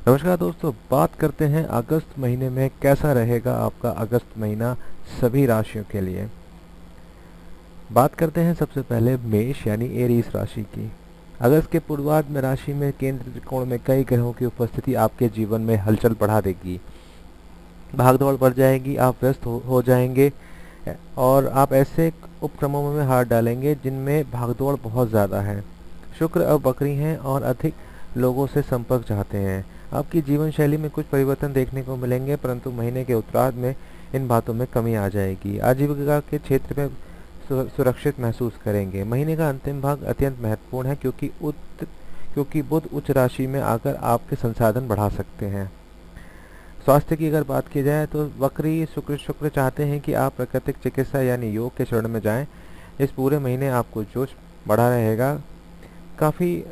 नमस्कार दोस्तों, बात करते हैं अगस्त महीने में कैसा रहेगा आपका अगस्त महीना सभी राशियों के लिए। बात करते हैं सबसे पहले मेष यानी एरीज राशि की। अगस्त के पूर्वार्ध में राशि में केंद्र त्रिकोण में कई ग्रहों की उपस्थिति आपके जीवन में हलचल बढ़ा देगी। भागदौड़ बढ़ जाएगी, आप व्यस्त हो जाएंगे और आप ऐसे उपक्रमों में हाथ डालेंगे जिनमें भागदौड़ बहुत ज़्यादा है। शुक्र अब वक्री हैं और अधिक लोगों से संपर्क चाहते हैं। आपकी जीवन शैली में कुछ परिवर्तन देखने को मिलेंगे, परंतु महीने के उत्तरार्ध में इन बातों में कमी आ जाएगी। आजीविका के क्षेत्र में सुरक्षित महसूस करेंगे। महीने का अंतिम भाग अत्यंत महत्वपूर्ण है क्योंकि बुध उच्च राशि में आकर आपके संसाधन बढ़ा सकते हैं। स्वास्थ्य की अगर बात की जाए तो वक्री शुक्र चाहते हैं कि आप प्राकृतिक चिकित्सा यानी योग के शरण में जाएं। इस पूरे महीने आपको जोश बढ़ा रहेगा। काफ़ी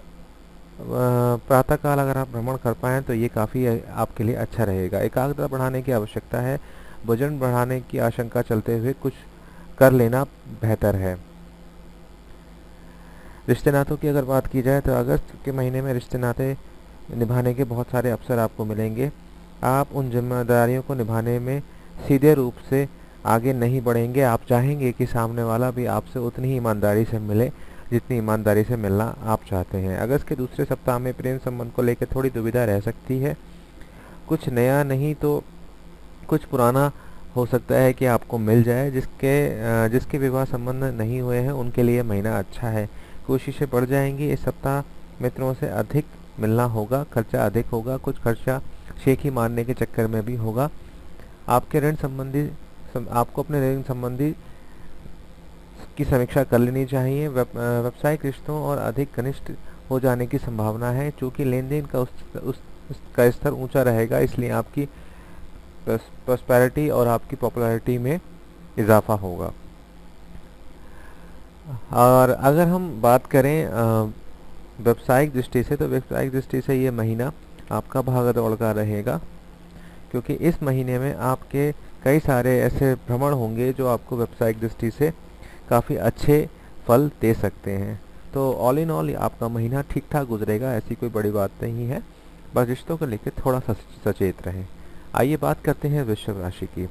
प्रातःकाल अगर आप भ्रमण कर पाएँ तो ये काफ़ी आपके लिए अच्छा रहेगा। एकाग्रता बढ़ाने की आवश्यकता है। वजन बढ़ाने की आशंका चलते हुए कुछ कर लेना बेहतर है। रिश्ते नातों की अगर बात की जाए तो अगस्त के महीने में रिश्ते नाते निभाने के बहुत सारे अवसर आपको मिलेंगे। आप उन जिम्मेदारियों को निभाने में सीधे रूप से आगे नहीं बढ़ेंगे। आप चाहेंगे कि सामने वाला भी आपसे उतनी ही ईमानदारी से मिले जितनी ईमानदारी से मिलना आप चाहते हैं। अगस्त के दूसरे सप्ताह में प्रेम संबंध को लेकर थोड़ी दुविधा रह सकती है। कुछ नया नहीं तो कुछ पुराना हो सकता है कि आपको मिल जाए। जिसके विवाह संबंध नहीं हुए हैं उनके लिए महीना अच्छा है। कोशिशें बढ़ जाएंगी। इस सप्ताह मित्रों से अधिक मिलना होगा, खर्चा अधिक होगा, कुछ खर्चा शेखी मारने के चक्कर में भी होगा। आपको अपने ऋण संबंधी की समीक्षा कर लेनी चाहिए। व्यावसायिक रिश्तों और अधिक घनिष्ठ हो जाने की संभावना है। चूँकि लेन-देन का उसका स्तर ऊंचा रहेगा, इसलिए आपकी प्रॉस्पेरिटी और आपकी पॉपुलैरिटी में इजाफा होगा। और अगर हम बात करें व्यावसायिक दृष्टि से, तो व्यावसायिक दृष्टि से ये महीना आपका भागदौड़ का रहेगा, क्योंकि इस महीने में आपके कई सारे ऐसे भ्रमण होंगे जो आपको व्यावसायिक दृष्टि से काफ़ी अच्छे फल दे सकते हैं। तो ऑल इन ऑल आपका महीना ठीक ठाक गुजरेगा, ऐसी कोई बड़ी बात नहीं है। बस रिश्तों को लेकर थोड़ा सा सचेत रहें। आइए बात करते हैं वृषभ राशि की।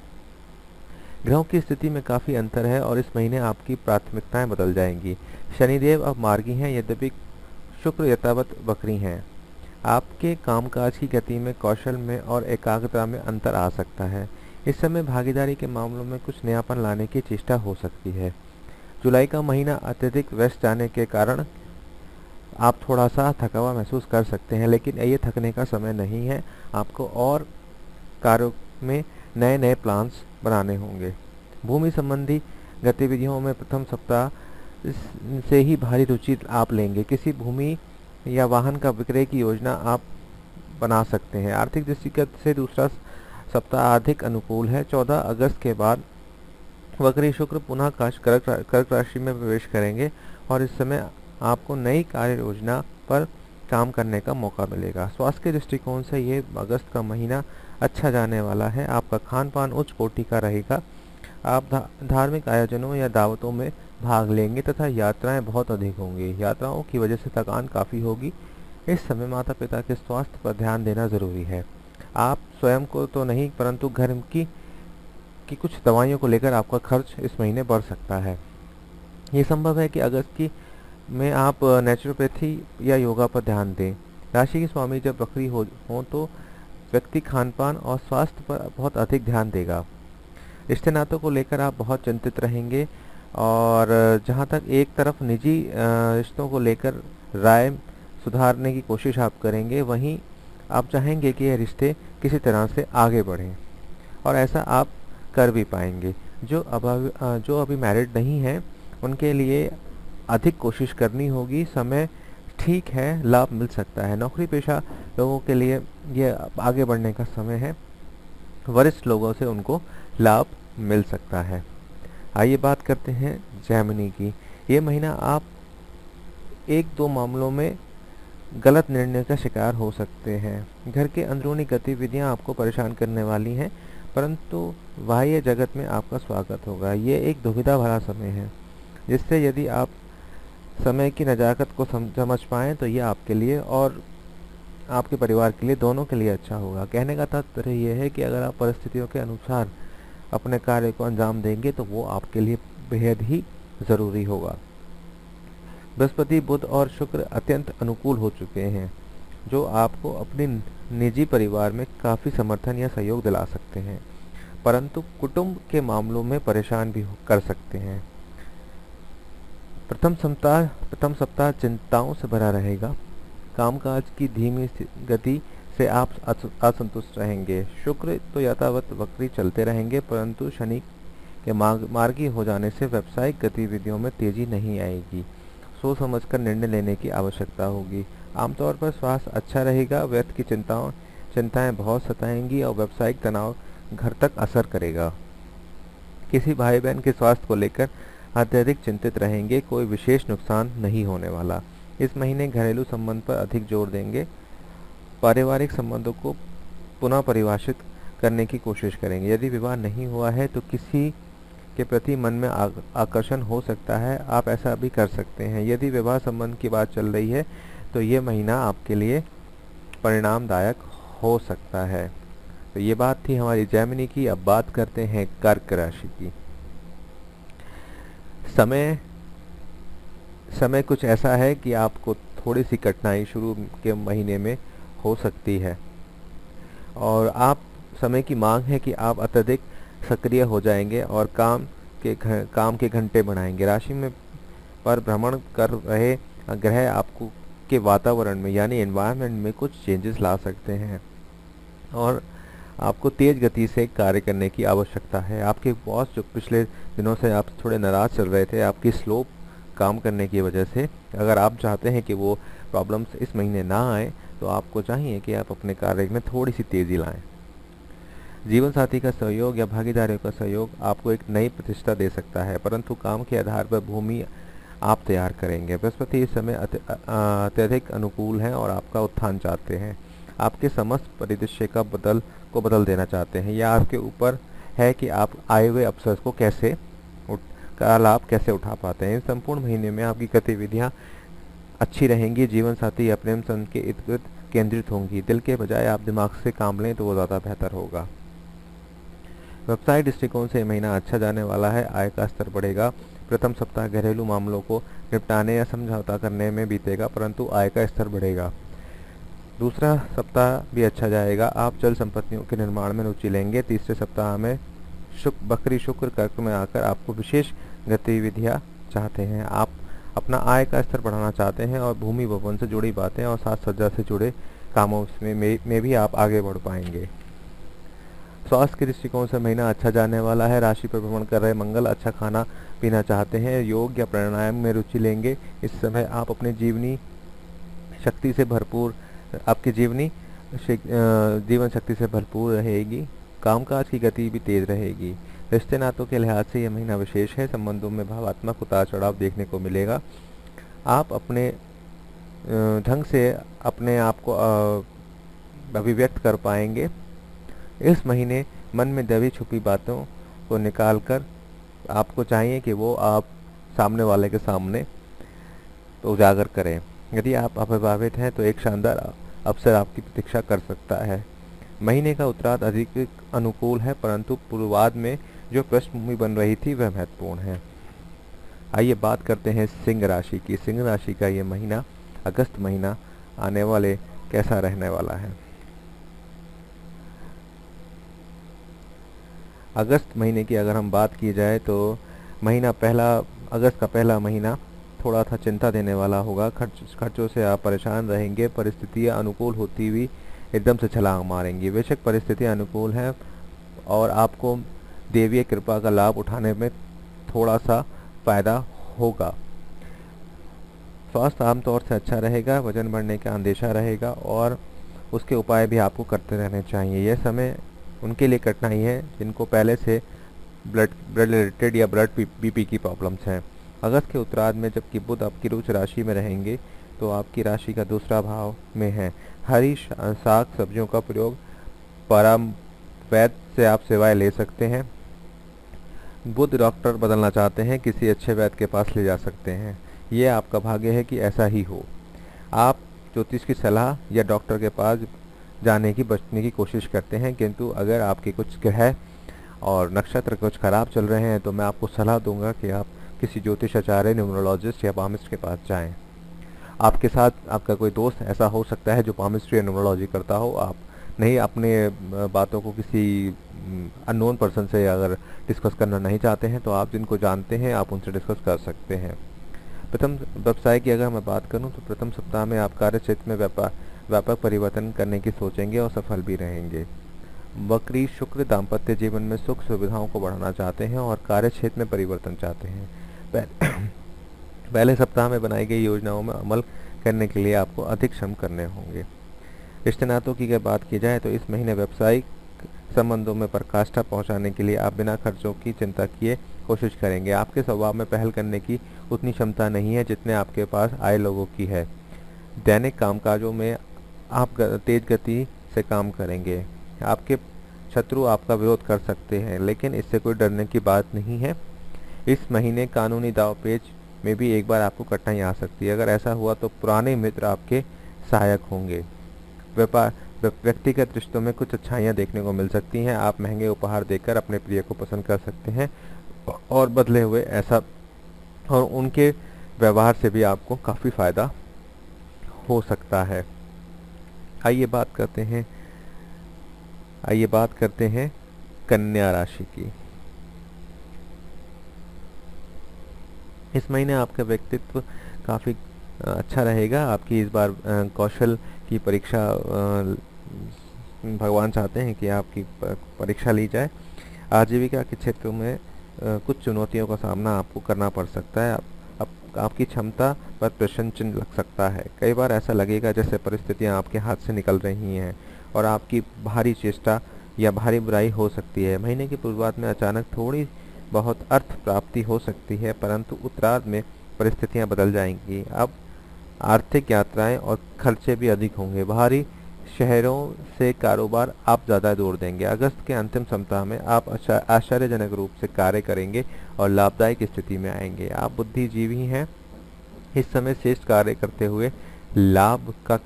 ग्रहों की स्थिति में काफ़ी अंतर है और इस महीने आपकी प्राथमिकताएं बदल जाएंगी। शनिदेव अब मार्गी हैं, यद्यपि शुक्र यथावत वक्री हैं। आपके कामकाज की गति में, कौशल में और एकाग्रता में अंतर आ सकता है। इस समय भागीदारी के मामलों में कुछ नयापन लाने की चेष्टा हो सकती है। जुलाई का महीना अत्यधिक व्यस्त जाने के कारण आप थोड़ा सा थका हुआ महसूस कर सकते हैं, लेकिन ये थकने का समय नहीं है। आपको और कार्यों में नए नए प्लान्स बनाने होंगे। भूमि संबंधी गतिविधियों में प्रथम सप्ताह से ही भारी रुचि आप लेंगे। किसी भूमि या वाहन का विक्रय की योजना आप बना सकते हैं। आर्थिक दृष्टिगत से दूसरा सप्ताह अधिक अनुकूल है। 14 अगस्त के बाद वक्री शुक्र पुनः कर्क राशि में प्रवेश करेंगे और इस समय आपको नई कार्य योजना पर काम करने का मौका मिलेगा। स्वास्थ्य के दृष्टिकोण से ये अगस्त का महीना अच्छा जाने वाला है। आपका खान पान उच्च कोटि का रहेगा। आप धार्मिक आयोजनों या दावतों में भाग लेंगे तथा यात्राएं बहुत अधिक होंगी। यात्राओं की वजह से थकान काफ़ी होगी। इस समय माता पिता के स्वास्थ्य पर ध्यान देना ज़रूरी है। आप स्वयं को तो नहीं, परंतु घर की कुछ दवाइयों को लेकर आपका खर्च इस महीने बढ़ सकता है। ये संभव है कि अगस्त की में आप नेचुरोपैथी या योगा पर ध्यान दें। राशि के स्वामी जब वक्री हो तो व्यक्ति खानपान और स्वास्थ्य पर बहुत अधिक ध्यान देगा। रिश्ते नातों को लेकर आप बहुत चिंतित रहेंगे और जहाँ तक एक तरफ निजी रिश्तों को लेकर राय सुधारने की कोशिश आप करेंगे, वहीं आप चाहेंगे कि यह रिश्ते किसी तरह से आगे बढ़ें और ऐसा आप कर भी पाएंगे। जो अभी मैरिड नहीं हैं उनके लिए अधिक कोशिश करनी होगी। समय ठीक है, लाभ मिल सकता है। नौकरी पेशा लोगों के लिए ये आगे बढ़ने का समय है। वरिष्ठ लोगों से उनको लाभ मिल सकता है। आइए बात करते हैं जेमिनी की। ये महीना आप एक दो मामलों में गलत निर्णय का शिकार हो सकते हैं। घर के अंदरूनी गतिविधियां आपको परेशान करने वाली हैं, परंतु बाह्य जगत में आपका स्वागत होगा। ये एक दुविधा भरा समय है, जिससे यदि आप समय की नज़ाकत को समझ पाएँ तो ये आपके लिए और आपके परिवार के लिए, दोनों के लिए अच्छा होगा। कहने का तात्पर्य यह है कि अगर आप परिस्थितियों के अनुसार अपने कार्य को अंजाम देंगे तो वो आपके लिए बेहद ही ज़रूरी होगा। बृहस्पति, बुध और शुक्र अत्यंत अनुकूल हो चुके हैं, जो आपको अपने निजी परिवार में काफ़ी समर्थन या सहयोग दिला सकते हैं, परंतु कुटुंब के मामलों में परेशान भी कर सकते हैं। प्रथम सप्ताह चिंताओं से भरा रहेगा। कामकाज की धीमी गति से आप असंतुष्ट रहेंगे। शुक्र तो यथावत वक्री चलते रहेंगे, परंतु शनि के मार्गी हो जाने से व्यावसायिक गतिविधियों में तेजी नहीं आएगी। सोच समझकर निर्णय लेने की आवश्यकता होगी। आमतौर पर स्वास्थ्य अच्छा रहेगा। व्यर्थ की चिंताएं बहुत सताएंगी और व्यावसायिक तनाव घर तक असर करेगा। किसी भाई बहन के स्वास्थ्य को लेकर अत्यधिक चिंतित रहेंगे। कोई विशेष नुकसान नहीं होने वाला। इस महीने घरेलू संबंध पर अधिक जोर देंगे। पारिवारिक संबंधों को पुनः परिभाषित करने की कोशिश करेंगे। यदि विवाह नहीं हुआ है तो किसी के प्रति मन में आकर्षण हो सकता है, आप ऐसा भी कर सकते हैं। यदि विवाह संबंध की बात चल रही है तो ये महीना आपके लिए परिणामदायक हो सकता है। तो ये बात थी हमारी जेमिनी की। अब बात करते हैं कर्क राशि की। समय कुछ ऐसा है कि आपको थोड़ी सी कठिनाई शुरू के महीने में हो सकती है और आप समय की मांग है कि आप अत्यधिक सक्रिय हो जाएंगे और काम के घंटे बढ़ाएंगे। राशि में पर भ्रमण कर रहे ग्रह आपको के वातावरण में यानी एनवायरनमेंट में कुछ चेंजेस ला सकते हैं और आपको तेज गति से कार्य करने की आवश्यकता है। आपके बॉस जो पिछले दिनों से आप थोड़े नाराज चल रहे थे आपकी स्लो काम करने की वजह से, अगर आप चाहते हैं कि वो प्रॉब्लम्स इस महीने ना आए तो आपको चाहिए कि आप अपने कार्य में थोड़ी सी तेजी लाएं। जीवन साथी का सहयोग या भागीदारों का सहयोग आपको एक नई प्रतिष्ठा दे सकता है, परंतु काम के आधार पर भूमि आप तैयार करेंगे। बृहस्पति इस समय अत्यधिक अनुकूल हैं और आपका उत्थान चाहते हैं। आपके समस्त परिदृश्य का बदल देना चाहते हैं। यह आपके ऊपर है कि आप आए हुए अवसर को का लाभ कैसे उठा पाते हैं। इस संपूर्ण महीने में आपकी गतिविधियां अच्छी रहेंगी। जीवन साथी या प्रेम संबंध के इर्द गिर्द केंद्रित होंगी। दिल के बजाय आप दिमाग से काम लें तो वो ज़्यादा बेहतर होगा। व्यवसाय दृष्टिकोण से महीना अच्छा जाने वाला है। आय का स्तर बढ़ेगा। प्रथम सप्ताह घरेलू मामलों को निपटाने या समझौता करने में बीतेगा, परंतु आय का स्तर बढ़ेगा। दूसरा सप्ताह भी अच्छा जाएगा। आप चल संपत्तियों के निर्माण में रुचि लेंगे। तीसरे सप्ताह में बकरी शुक्र कर्क में आकर आपको विशेष गतिविधियां चाहते हैं। आप अपना आय का स्तर बढ़ाना चाहते हैं और भूमि भवन से जुड़ी बातें और साज सज्जा से जुड़े कामों में भी आप आगे बढ़ पाएंगे। स्वास्थ्य के दृष्टिकोण से महीना अच्छा जाने वाला है। राशि पर भ्रमण कर रहे मंगल अच्छा खाना पीना चाहते हैं। योग या प्राणायाम में रुचि लेंगे। इस समय आप अपने जीवनी शक्ति से भरपूर आपकी जीवन शक्ति से भरपूर रहेगी। कामकाज की गति भी तेज रहेगी। रिश्ते नातों के लिहाज से यह महीना विशेष है। संबंधों में भावात्मक उतार चढ़ाव देखने को मिलेगा। आप अपने ढंग से अपने आप को अभिव्यक्त कर पाएंगे। इस महीने मन में दबी छुपी बातों को निकालकर आपको चाहिए कि वो आप सामने वाले के सामने उजागर करें। यदि आप अप्रभावित हैं तो एक शानदार अवसर आपकी प्रतीक्षा कर सकता है। महीने का उत्तरार्ध अधिक अनुकूल है, परंतु पूर्वार्ध में जो पृष्ठभूमि बन रही थी वह महत्वपूर्ण है। आइए बात करते हैं सिंह राशि की। सिंह राशि का ये महीना अगस्त महीना आने वाले कैसा रहने वाला है। अगस्त महीने की अगर हम बात की जाए तो अगस्त का पहला महीना थोड़ा सा चिंता देने वाला होगा। खर्चों से आप परेशान रहेंगे। परिस्थितियां अनुकूल होती हुई एकदम से छलांग मारेंगी। बेशक परिस्थितियां अनुकूल हैं और आपको देवीय कृपा का लाभ उठाने में थोड़ा सा फायदा होगा। स्वास्थ्य आमतौर से अच्छा रहेगा। वजन बढ़ने का अंदेशा रहेगा और उसके उपाय भी आपको करते रहने चाहिए। यह समय उनके लिए कठिनाई है जिनको पहले से ब्लड रिलेटेड या ब्लड बीपी की प्रॉब्लम्स हैं। अगस्त के उत्तरार्ध में जबकि बुध आपकी रुच राशि में रहेंगे तो आपकी राशि का दूसरा भाव में है। हरी साग सब्जियों का प्रयोग परम वैद्य से आप सेवाएं ले सकते हैं। बुध डॉक्टर बदलना चाहते हैं, किसी अच्छे वैद्य के पास ले जा सकते हैं। ये आपका भाग्य है कि ऐसा ही हो। आप ज्योतिष की सलाह या डॉक्टर के पास जाने की बचने की कोशिश करते हैं, किंतु अगर आपके कुछ ग्रह और नक्षत्र कुछ खराब चल रहे हैं तो मैं आपको सलाह दूंगा कि आप किसी ज्योतिष आचार्य, न्यूमरोलॉजिस्ट या पामिस्ट के पास जाएं। आपके साथ आपका कोई दोस्त ऐसा हो सकता है जो पामिस्ट्री या न्यूमरोलॉजी करता हो। आप नहीं अपने बातों को किसी अननोन पर्सन से अगर डिस्कस करना नहीं चाहते हैं तो आप जिनको जानते हैं आप उनसे डिस्कस कर सकते हैं। प्रथम व्यवसाय की अगर मैं बात करूं तो प्रथम सप्ताह में आप कार्य क्षेत्र में व्यापक परिवर्तन करने की सोचेंगे और सफल भी रहेंगे। वक्री शुक्र दाम्पत्य जीवन में सुख सुविधाओं को बढ़ाना चाहते हैं और कार्य क्षेत्र में परिवर्तन चाहते हैं। पहले सप्ताह में बनाई गई योजनाओं में अमल करने के लिए आपको अधिक श्रम करने होंगे। रिश्ते नातों की अगर बात की जाए तो इस महीने व्यावसायिक संबंधों में पराकाष्ठा पहुंचाने के लिए आप बिना खर्चों की चिंता किए कोशिश करेंगे। आपके स्वभाव में पहल करने की उतनी क्षमता नहीं है जितने आपके पास आए लोगों की है। दैनिक कामकाजों में आप तेज गति से काम करेंगे। आपके शत्रु आपका विरोध कर सकते हैं, लेकिन इससे कोई डरने की बात नहीं है। इस महीने कानूनी दावपेच में भी एक बार आपको कठिनाई आ सकती है। अगर ऐसा हुआ तो पुराने मित्र आपके सहायक होंगे। व्यापार व्यक्तिगत रिश्तों में कुछ अच्छाइयाँ देखने को मिल सकती हैं। आप महंगे उपहार देकर अपने प्रिय को पसंद कर सकते हैं और बदले हुए ऐसा और उनके व्यवहार से भी आपको काफ़ी फायदा हो सकता है। आइए बात करते हैं कन्या राशि की। इस महीने आपका व्यक्तित्व काफ़ी अच्छा रहेगा। आपकी इस बार कौशल की परीक्षा भगवान चाहते हैं कि आपकी परीक्षा ली जाए। आजीविका के क्षेत्र में कुछ चुनौतियों का सामना आपको करना पड़ सकता है। आपकी क्षमता पर प्रश्न चिन्ह लग सकता है। कई बार ऐसा लगेगा जैसे परिस्थितियां आपके हाथ से निकल रही हैं और आपकी भारी चेष्टा या भारी बुराई हो सकती है। महीने की शुरुआत में अचानक थोड़ी बहुत अर्थ प्राप्ति हो सकती है, परंतु उत्तरार्ध में परिस्थितियां बदल जाएंगी। अब आर्थिक यात्राएं और खर्चे भी अधिक होंगे। बाहरी शहरों से कारोबार आप ज़्यादा जोर देंगे। अगस्त के अंतिम सप्ताह में आप आश्चर्यजनक रूप से कार्य करेंगे और लाभदायक स्थिति में आएंगे। आप बुद्धिजीवी हैं। इस समय श्रेष्ठ कार्य करते हुए लाभ का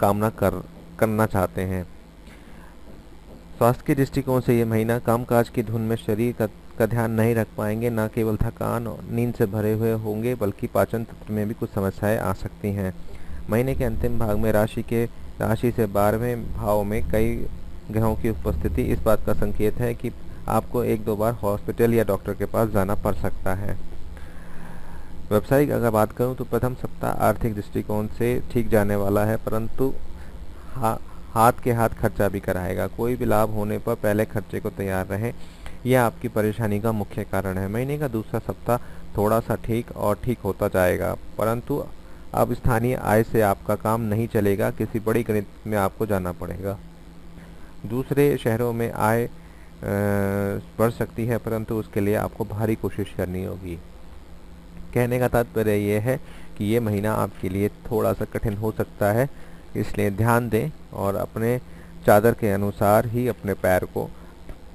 कामना करना चाहते हैं। स्वास्थ्य के दृष्टिकोण से ये महीना कामकाज की धुन में शरीर का ध्यान नहीं रख पाएंगे। न केवल थकान और नींद से भरे हुए होंगे बल्कि पाचन तंत्र में भी कुछ समस्याएं आ सकती हैं। महीने के अंतिम भाग में राशि से 12वें भाव में कई ग्रहों की उपस्थिति इस बात का संकेत है कि आपको 1-2 बार हॉस्पिटल या डॉक्टर के पास जाना पड़ सकता है। व्यावसायिक अगर बात करूं तो प्रथम सप्ताह आर्थिक दृष्टिकोण से ठीक जाने वाला है, परंतु हाथ के हाथ खर्चा भी कराएगा। कोई भी लाभ होने पर पहले खर्चे को तैयार रहें, यह आपकी परेशानी का मुख्य कारण है। महीने का दूसरा सप्ताह थोड़ा सा ठीक होता जाएगा, परंतु अब स्थानीय आय से आपका काम नहीं चलेगा। किसी बड़ी गणित में आपको जाना पड़ेगा। दूसरे शहरों में आय बढ़ सकती है, परंतु उसके लिए आपको भारी कोशिश करनी होगी। कहने का तात्पर्य यह है कि ये महीना आपके लिए थोड़ा सा कठिन हो सकता है, इसलिए ध्यान दें और अपने चादर के अनुसार ही अपने पैर को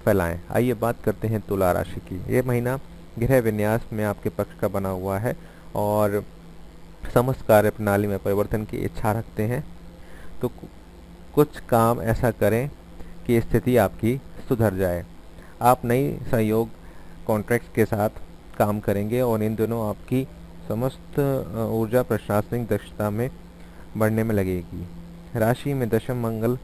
फैलाएं। आइए बात करते हैं तुला राशि की। ये महीना गृह विन्यास में आपके पक्ष का बना हुआ है और समस्त कार्य प्रणाली में परिवर्तन की इच्छा रखते हैं, तो कुछ काम ऐसा करें कि स्थिति आपकी सुधर जाए। आप नई सहयोग कॉन्ट्रैक्ट्स के साथ काम करेंगे और इन दिनों आपकी समस्त ऊर्जा प्रशासनिक दक्षता में बढ़ने में लगेगी। राशि में दशम मंगल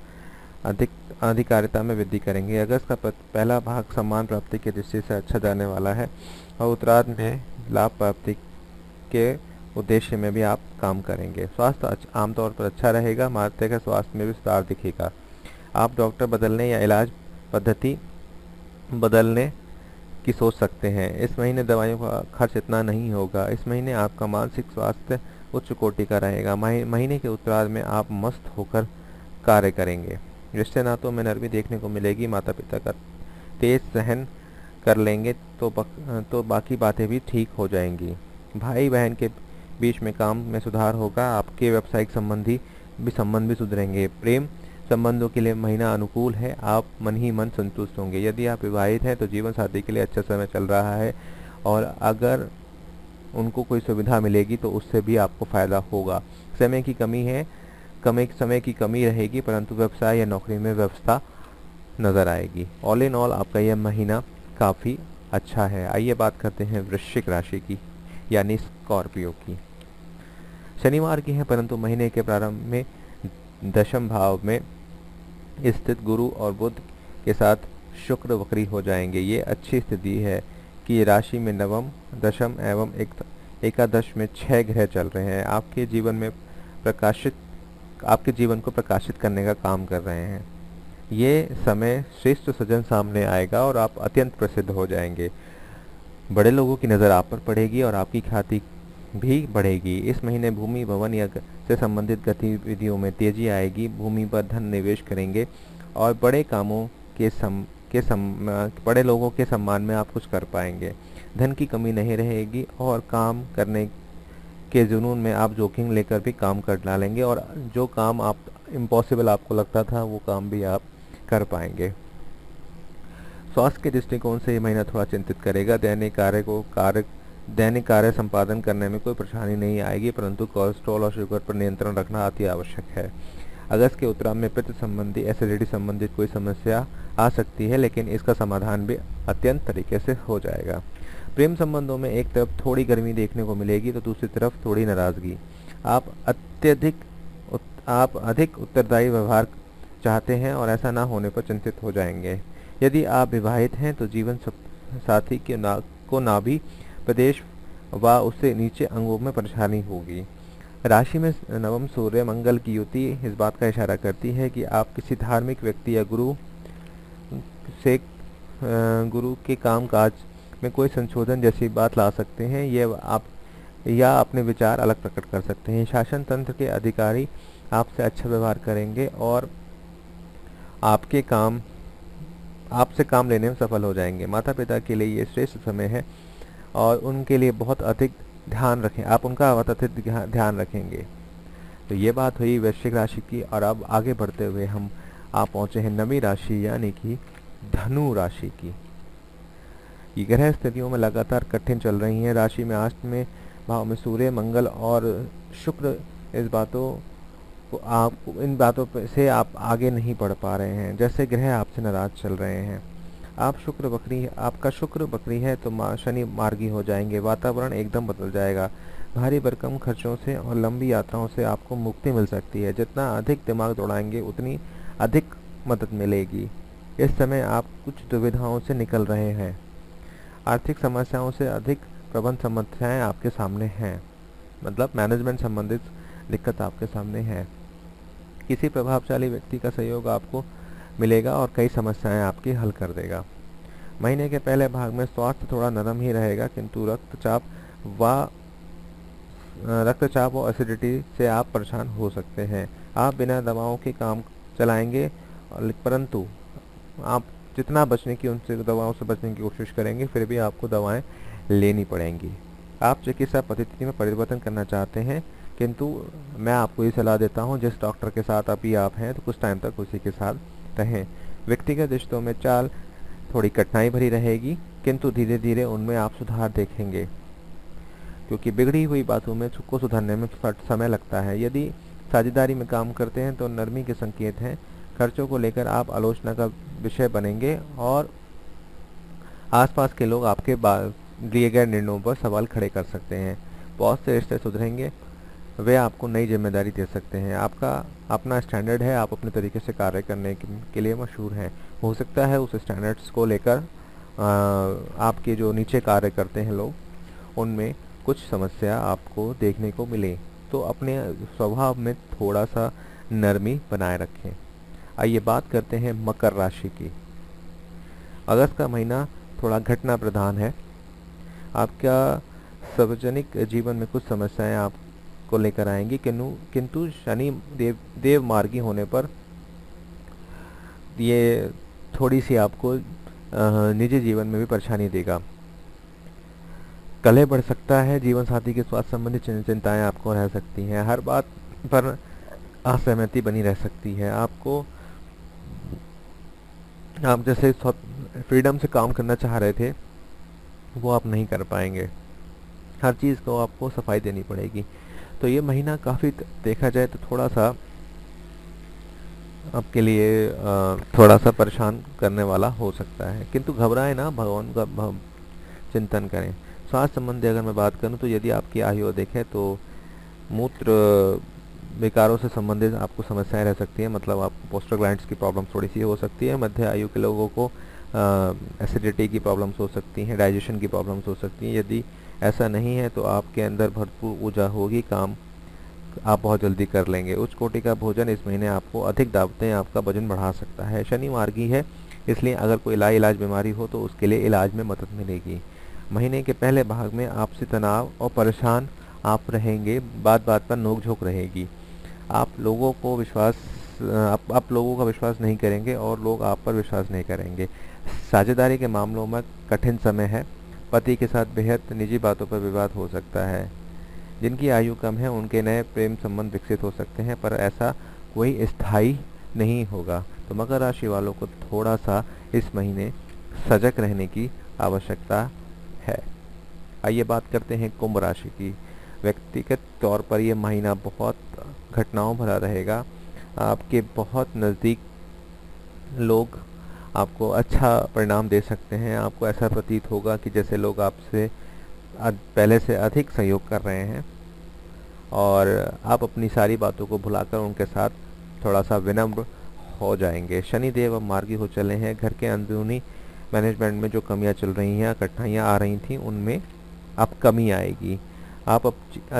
अधिकारिता में वृद्धि करेंगे। अगस्त का पहला भाग सम्मान प्राप्ति की दृष्टि से अच्छा जाने वाला है और उत्तरार्ध में लाभ प्राप्ति के उद्देश्य में भी आप काम करेंगे। स्वास्थ्य आमतौर पर अच्छा रहेगा। माता के स्वास्थ्य में भी सुधार दिखेगा। आप डॉक्टर बदलने या इलाज पद्धति बदलने की सोच सकते हैं। इस महीने दवाइयों का खर्च इतना नहीं होगा। इस महीने आपका मानसिक स्वास्थ्य उच्च कोटि का रहेगा। महीने के उत्तरार्ध में आप मस्त होकर कार्य करेंगे। रिश्ते नातों में नरमी देखने को मिलेगी। माता पिता का तेज सहन कर लेंगे तो बाकी बातें भी ठीक हो जाएंगी। भाई बहन के बीच में काम में सुधार होगा। आपके व्यावसायिक संबंध भी सुधरेंगे। प्रेम संबंधों के लिए महीना अनुकूल है। आप मन ही मन संतुष्ट होंगे। यदि आप विवाहित हैं तो जीवन साथी के लिए अच्छा समय चल रहा है और अगर उनको कोई सुविधा मिलेगी तो उससे भी आपको फायदा होगा। समय की कमी है समय की कमी रहेगी, परंतु व्यवसाय या नौकरी में व्यवस्था नज़र आएगी। ऑल इन ऑल आपका यह महीना काफ़ी अच्छा है। आइए बात करते हैं वृश्चिक राशि की, यानी स्कॉर्पियो की। शनिवार की है, परंतु महीने के प्रारंभ में दशम भाव में स्थित गुरु और बुध के साथ शुक्र वक्री हो जाएंगे। ये अच्छी स्थिति है कि राशि में नवम, दशम एवं एकादश में 6 ग्रह चल रहे हैं। आपके जीवन को प्रकाशित करने का काम कर रहे हैं। ये समय श्रेष्ठ सज्जन सामने आएगा और आप अत्यंत प्रसिद्ध हो जाएंगे। बड़े लोगों की नज़र आप पर पड़ेगी और आपकी ख्याति भी बढ़ेगी। इस महीने भूमि, भवन या से संबंधित गतिविधियों में तेजी आएगी। भूमि पर धन निवेश करेंगे और बड़े लोगों के सम्मान में आप कुछ कर पाएंगे। धन की कमी नहीं रहेगी और काम करने के जुनून में आप जोखिम लेकर भी काम कर डालेंगे और जो काम आप इम्पॉसिबल आपको लगता था वो काम भी आप कर पाएंगे। स्वास्थ्य के दृष्टिकोण से ये महीना थोड़ा चिंतित करेगा। दैनिक कार्य संपादन करने में कोई परेशानी नहीं आएगी, परंतु कोलेस्ट्रॉल और शुगर पर नियंत्रण रखना अति आवश्यक है। अगस्त के उत्तरार्ध में पित्त संबंधी, एसिडिटी संबंधित कोई समस्या आ सकती है, लेकिन इसका समाधान भी अत्यंत तरीके से हो जाएगा। प्रेम संबंधों में एक तरफ थोड़ी गर्मी देखने को मिलेगी तो दूसरी तरफ थोड़ी नाराजगी। आप अधिक उत्तरदायी व्यवहार चाहते हैं और ऐसा ना होने पर चिंतित हो जाएंगे। यदि आप विवाहित हैं तो जीवन साथी को नाभि प्रदेश व उससे नीचे अंगों में परेशानी होगी। राशि में नवम सूर्य मंगल की युति इस बात का इशारा करती है कि आप किसी धार्मिक व्यक्ति या गुरु के कामकाज में कोई संशोधन जैसी बात ला सकते हैं। या अपने विचार अलग प्रकट कर सकते हैं। शासन तंत्र के अधिकारी आपसे अच्छा व्यवहार करेंगे और आपसे काम लेने में सफल हो जाएंगे। माता पिता के लिए ये श्रेष्ठ समय है और उनके लिए बहुत अधिक ध्यान रखें, आप उनका बहुत अधिक ध्यान रखेंगे। तो ये बात हुई वृश्चिक राशि की। और अब आगे बढ़ते हुए आप पहुंचे हैं नवी राशि यानी कि धनु राशि की। ये ग्रह स्थितियों में लगातार कठिन चल रही हैं। राशि में अष्टम भाव में सूर्य, मंगल और शुक्र इन बातों से आप आगे नहीं बढ़ पा रहे हैं। जैसे ग्रह आपसे नाराज चल रहे हैं। आपका शुक्र बकरी है तो शनि मार्गी हो जाएंगे। वातावरण एकदम बदल जाएगा। भारी भरकम खर्चों से और लंबी यात्राओं से आपको मुक्ति मिल सकती है। जितना अधिक दिमाग दौड़ाएंगे उतनी अधिक मदद मिलेगी। इस समय आप कुछ दुविधाओं से निकल रहे हैं। आर्थिक समस्याओं से अधिक प्रबंध समस्याएं आपके सामने हैं, मतलब मैनेजमेंट संबंधित दिक्कत आपके सामने है। किसी प्रभावशाली व्यक्ति का सहयोग आपको मिलेगा और कई समस्याएं आपकी हल कर देगा। महीने के पहले भाग में स्वास्थ्य थोड़ा नरम ही रहेगा, किंतु रक्तचाप और एसिडिटी से आप परेशान हो सकते हैं। आप बिना दवाओं के काम चलाएंगे, परंतु आप जितना उनसे दवाओं से बचने की कोशिश करेंगे, फिर भी आपको दवाएं लेनी पड़ेंगी। आप चिकित्सा पद्धति में परिवर्तन करना चाहते हैं, किंतु मैं आपको ये सलाह देता हूं, जिस डॉक्टर के साथ अभी आप हैं तो कुछ टाइम तक उसी के साथ रहें। व्यक्तिगत रिश्तों में चाल थोड़ी कठिनाई भरी रहेगी, किंतु धीरे धीरे उनमें आप सुधार देखेंगे, क्योंकि बिगड़ी हुई बातों में को सुधारने में समय लगता है। यदि साझेदारी में काम करते हैं तो नरमी के संकेत हैं। खर्चों को लेकर आप आलोचना का विषय बनेंगे और आसपास के लोग आपके लिए गए निर्णयों पर सवाल खड़े कर सकते हैं। बॉस से रिश्ते सुधरेंगे, वे आपको नई जिम्मेदारी दे सकते हैं। आपका अपना स्टैंडर्ड है, आप अपने तरीके से कार्य करने के लिए मशहूर हैं। हो सकता है उस स्टैंडर्ड्स को लेकर आपके जो नीचे कार्य करते हैं लोग, उनमें कुछ समस्या आपको देखने को मिले, तो अपने स्वभाव में थोड़ा सा नरमी बनाए रखें। आइए बात करते हैं मकर राशि की। अगस्त का महीना थोड़ा घटना प्रधान है। आपका सार्वजनिक जीवन में कुछ समस्याएं आपको लेकर आएंगी, किंतु शनि देव मार्गी होने पर ये थोड़ी सी आपको निजी जीवन में भी परेशानी देगा। कलह बढ़ सकता है। जीवन साथी के स्वास्थ्य संबंधी चिंताएं आपको रह सकती हैं। हर बात पर असहमति बनी रह सकती है। आप जैसे फ्रीडम से काम करना चाह रहे थे वो आप नहीं कर पाएंगे। हर चीज़ को आपको सफाई देनी पड़ेगी। तो ये महीना काफ़ी देखा जाए तो थोड़ा सा आपके लिए थोड़ा सा परेशान करने वाला हो सकता है, किंतु घबराएं ना, भगवान का चिंतन करें। स्वास्थ्य संबंधी अगर मैं बात करूं तो यदि आपकी आयु अधिक है तो मूत्र विकारों से संबंधित आपको समस्याएं रह सकती हैं, मतलब आपको प्रोस्टाग्लैंड्स की प्रॉब्लम थोड़ी सी हो सकती है। मध्य आयु के लोगों को एसिडिटी की प्रॉब्लम्स हो सकती हैं, डाइजेशन की प्रॉब्लम्स हो सकती हैं। यदि ऐसा नहीं है तो आपके अंदर भरपूर ऊर्जा होगी, काम आप बहुत जल्दी कर लेंगे। उच्च कोटि का भोजन इस महीने आपको अधिक दावतें आपका वजन बढ़ा सकता है। शनि मार्गी है, इसलिए अगर कोई लाइलाज बीमारी हो तो उसके लिए इलाज में मदद मिलेगी। महीने के पहले भाग में आपसी तनाव और परेशान आप रहेंगे, बात बात पर नोक-झोंक रहेगी। आप लोगों का विश्वास नहीं करेंगे और लोग आप पर विश्वास नहीं करेंगे। साझेदारी के मामलों में कठिन समय है। पति के साथ बेहद निजी बातों पर विवाद हो सकता है। जिनकी आयु कम है उनके नए प्रेम संबंध विकसित हो सकते हैं, पर ऐसा कोई स्थायी नहीं होगा। तो मकर राशि वालों को थोड़ा सा इस महीने सजग रहने की आवश्यकता है। आइए बात करते हैं कुंभ राशि की। व्यक्तिगत तौर पर यह महीना बहुत घटनाओं भरा रहेगा। आपके बहुत नज़दीक लोग आपको अच्छा परिणाम दे सकते हैं। आपको ऐसा प्रतीत होगा कि जैसे लोग आपसे पहले से अधिक सहयोग कर रहे हैं और आप अपनी सारी बातों को भुलाकर उनके साथ थोड़ा सा विनम्र हो जाएंगे। शनिदेव अब मार्गी हो चले हैं। घर के अंदरूनी मैनेजमेंट में जो कमियां चल रही हैं, कठिनाइयां आ रही थी, उनमें अब कमी आएगी। आप अब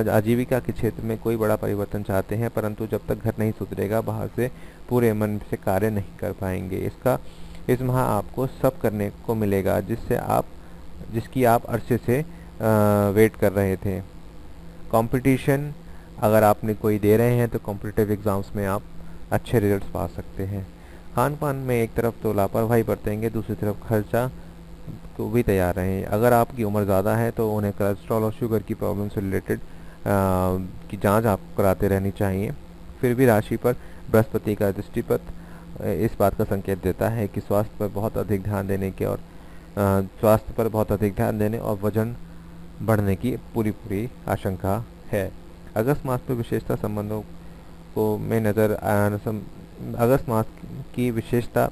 आजीविका के क्षेत्र में कोई बड़ा परिवर्तन चाहते हैं, परंतु जब तक घर नहीं सुधरेगा बाहर से पूरे मन से कार्य नहीं कर पाएंगे। इस माह आपको सब करने को मिलेगा जिसकी आप अरसे से वेट कर रहे थे। कंपटीशन अगर आपने कोई दे रहे हैं तो कॉम्पिटिटिव एग्ज़ाम्स में आप अच्छे रिजल्ट्स पा सकते हैं। खान पान में एक तरफ तो लापरवाही बरतेंगे, दूसरी तरफ खर्चा तो भी तैयार रहें। अगर आपकी उम्र ज़्यादा है तो उन्हें कोलेस्ट्रॉल और शुगर की प्रॉब्लम से रिलेटेड की जांच आपको कराते रहनी चाहिए। फिर भी राशि पर बृहस्पति का दृष्टिपत इस बात का संकेत देता है कि स्वास्थ्य पर बहुत अधिक ध्यान देने और वजन बढ़ने की पूरी आशंका है। अगस्त मास में विशेषता संबंधों को में अगस्त मास की विशेषता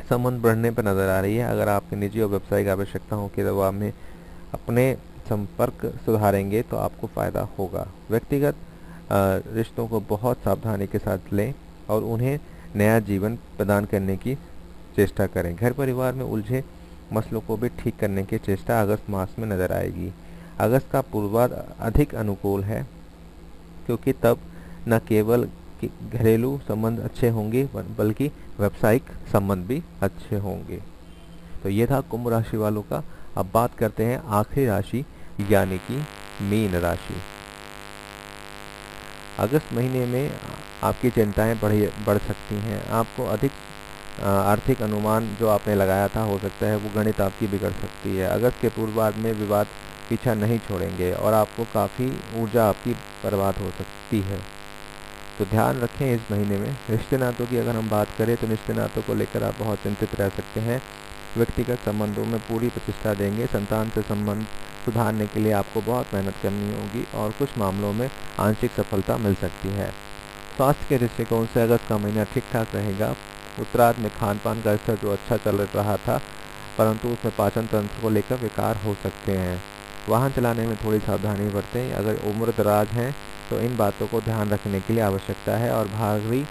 संबंध बढ़ने पर नजर आ रही है। अगर आपकी निजी और व्यावसायिक आवश्यकताओं के दबाव में अपने संपर्क सुधारेंगे तो आपको फायदा होगा। व्यक्तिगत रिश्तों को बहुत सावधानी के साथ लें और उन्हें नया जीवन प्रदान करने की चेष्टा करें। घर परिवार में उलझे मसलों को भी ठीक करने की चेष्टा अगस्त मास में नजर आएगी। अगस्त का पूर्वार्ध अधिक अनुकूल है, क्योंकि तब न केवल घरेलू संबंध अच्छे होंगे बल्कि व्यावसायिक संबंध भी अच्छे होंगे। तो ये था कुंभ राशि वालों का। अब बात करते हैं आखिरी राशि यानी कि मीन राशि। अगस्त महीने में आपकी चिंताएं बढ़ सकती हैं। आपको अधिक आर्थिक अनुमान जो आपने लगाया था, हो सकता है वो गणित आपकी बिगड़ सकती है। अगस्त के पूर्वार्ध में विवाद पीछा नहीं छोड़ेंगे और आपको काफ़ी ऊर्जा आपकी बर्बाद हो सकती है। तो ध्यान रखें इस महीने में। रिश्ते नातों की अगर हम बात करें तो रिश्ते नातों को लेकर आप बहुत चिंतित रह सकते हैं। व्यक्तिगत संबंधों में पूरी प्रतिष्ठा देंगे। संतान से संबंध सुधारने के लिए आपको बहुत मेहनत करनी होगी और कुछ मामलों में आंशिक सफलता मिल सकती है। स्वास्थ्य के दृष्टिकोण से अगस्त का महीना ठीक ठाक रहेगा। उत्तरार्ध में खान पान का स्तर जो अच्छा चल रहा था, परंतु उसमें पाचन तंत्र को लेकर विकार हो सकते हैं। वाहन चलाने में थोड़ी सावधानी बरतें। अगर उम्र दराज है तो इन बातों को ध्यान रखने की लिए आवश्यकता है। और भारी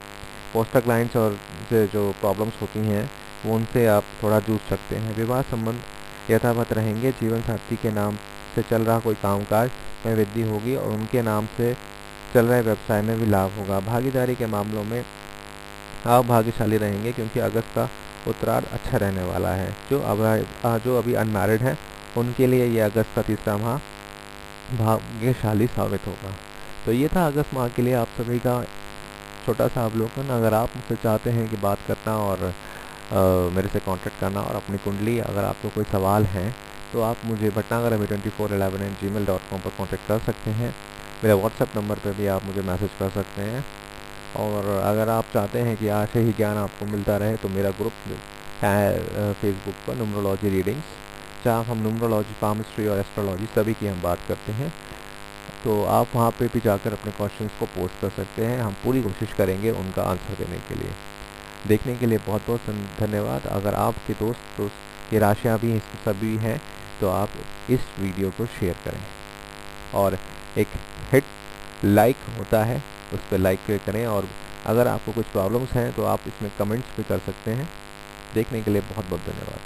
प्रोस्टाग्लैंड्स और जो प्रॉब्लम्स होती हैं उनसे आप थोड़ा जूझ सकते हैं। विवाह संबंध यथावत रहेंगे। जीवन साथी के नाम से चल रहा कोई कामकाज में वृद्धि होगी और उनके नाम से चल रहे व्यवसाय में भी लाभ होगा। भागीदारी के मामलों में आप भाग्यशाली रहेंगे, क्योंकि अगस्त का उत्तरार्ध अच्छा रहने वाला है। जो अभी अनमैरिड हैं उनके लिए ये अगस्त का तीसरा माह भाग्यशाली साबित होगा। तो ये था अगस्त माह के लिए आप सभी का छोटा सा अवलोकन। अगर आप मुझसे चाहते हैं कि बात करना और मेरे से कांटेक्ट करना और अपनी कुंडली, अगर आपको कोई सवाल है तो आप मुझे bhatnagar2411@gmail.com पर कांटेक्ट कर सकते हैं। मेरे व्हाट्सएप नंबर पर भी आप मुझे मैसेज कर सकते हैं। और अगर आप चाहते हैं कि ऐसे ही ज्ञान आपको मिलता रहे तो मेरा ग्रुप है फेसबुक पर, न्यूमरोलॉजी रीडिंग्स, जहाँ हम न्यूमरोलॉजी, पामिस्ट्री और एस्ट्रोलॉजी सभी की हम बात करते हैं। तो आप वहाँ पे भी जाकर अपने क्वेश्चंस को पोस्ट कर सकते हैं। हम पूरी कोशिश करेंगे उनका आंसर देने के लिए। देखने के लिए बहुत बहुत धन्यवाद। अगर आपके दोस्त की राशियाँ भी सभी हैं तो आप इस वीडियो को शेयर करें, और एक हिट लाइक होता है उस पर लाइक करें, और अगर आपको कुछ प्रॉब्लम्स हैं तो आप इसमें कमेंट्स भी कर सकते हैं। देखने के लिए बहुत बहुत धन्यवाद।